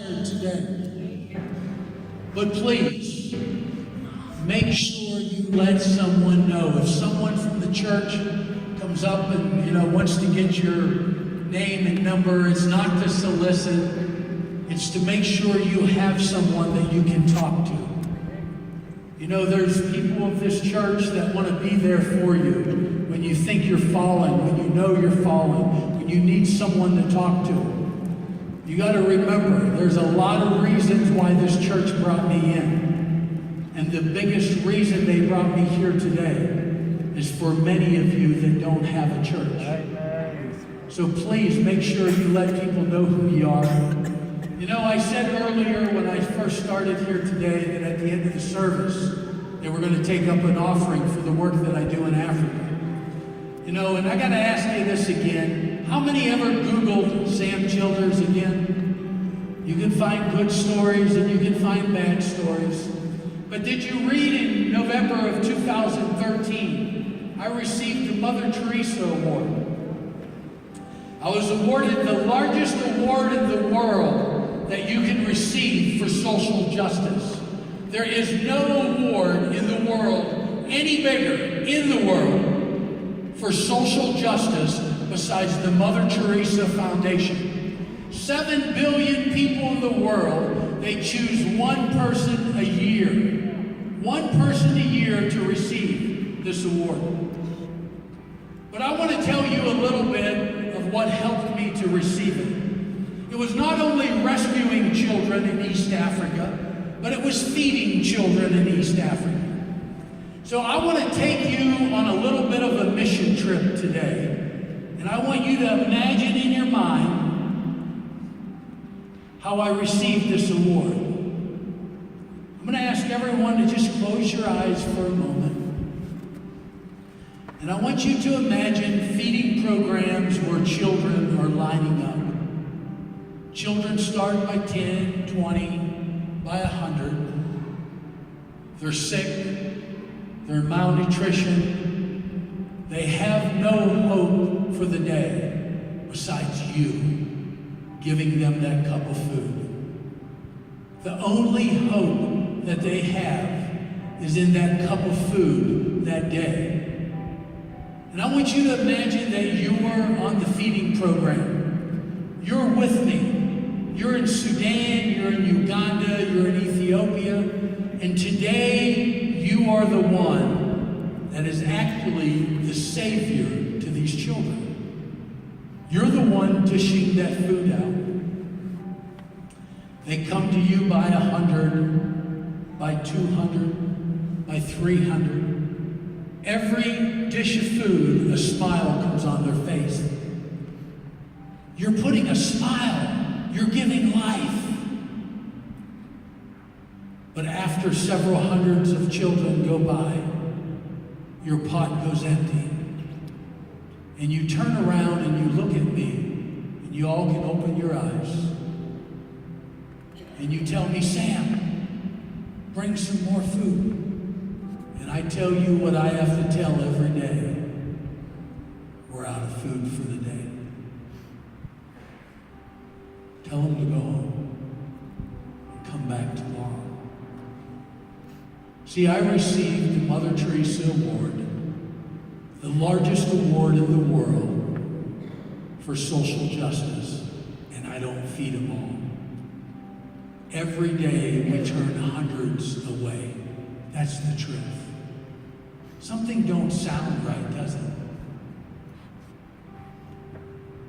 Today. But please, make sure you let someone know. If someone from the church comes up and wants to get your name and number, it's not to solicit. It's to make sure you have someone that you can talk to. There's people of this church that want to be there for you when you think you're falling, when you know you're falling, when you need someone to talk to. You got to remember, there's a lot of reasons why this church brought me in. And the biggest reason they brought me here today is for many of you that don't have a church. So please make sure you let people know who you are. I said earlier when I first started here today that at the end of the service, they were going to take up an offering for the work that I do in Africa. And I got to ask you this again. How many ever Googled Sam Childers again? You can find good stories and you can find bad stories. But did you read in November of 2013, I received the Mother Teresa Award. I was awarded the largest award in the world that you can receive for social justice. There is no award in the world any bigger in the world for social justice besides the Mother Teresa Foundation. 7 billion people in the world, they choose one person a year. One person a year to receive this award. But I want to tell you a little bit of what helped me to receive it. It was not only rescuing children in East Africa, but it was feeding children in East Africa. So I want to take you on a little bit of a mission trip today. And I want you to imagine in your mind how I received this award. I'm going to ask everyone to just close your eyes for a moment. And I want you to imagine feeding programs where children are lining up. Children start by 10, 20, by 100. They're sick. They're malnutrition. They have no hope for the day besides you giving them that cup of food. The only hope that they have is in that cup of food that day. And I want you to imagine that you are on the feeding program. You're with me. You're in Sudan, you're in Uganda, you're in Ethiopia, and today you are the one that is actually the savior to these children. You're the one dishing that food out. They come to you by 100, by 200, by 300. Every dish of food, a smile comes on their face. You're putting a smile. You're giving life. But after several hundreds of children go by, your pot goes empty. And you turn around and you look at me, and you all can open your eyes. And you tell me, Sam, bring some more food. And I tell you what I have to tell every day. We're out of food for the day. Tell them to go home and come back tomorrow. See, I received the Mother Teresa Award, the largest award in the world for social justice, and I don't feed them all. Every day we turn hundreds away. That's the truth. Something don't sound right, does it?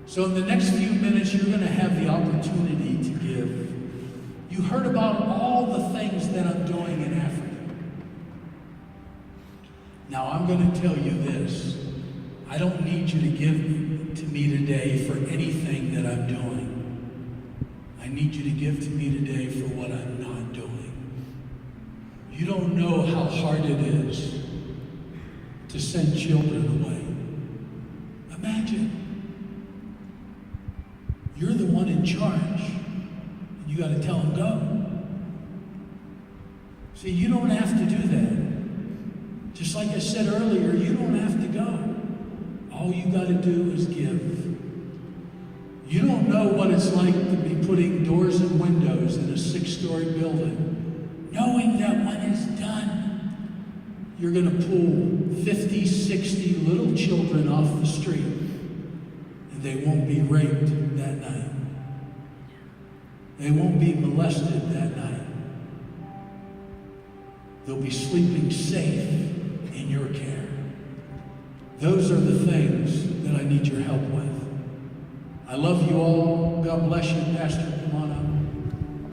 So in the next few minutes, you're going to have the opportunity to give. You heard about all the things that I'm doing in Africa. Now I'm going to tell you this. I don't need you to give to me today for anything that I'm doing. I need you to give to me today for what I'm not doing. You don't know how hard it is to send children away. Imagine. You're the one in charge, and you got to tell them go. See, you don't have to do that. Just like I said earlier, you don't have to go. All you got to do is give. You don't know what it's like to be putting doors and windows six-story building, knowing that when it's done, you're going to pull 50, 60 little children off the street, and they won't be raped that night. They won't be molested that night. They'll be sleeping safe in your care. Those are the things that I need your help with. I love you all. God bless you. Pastor, come on up.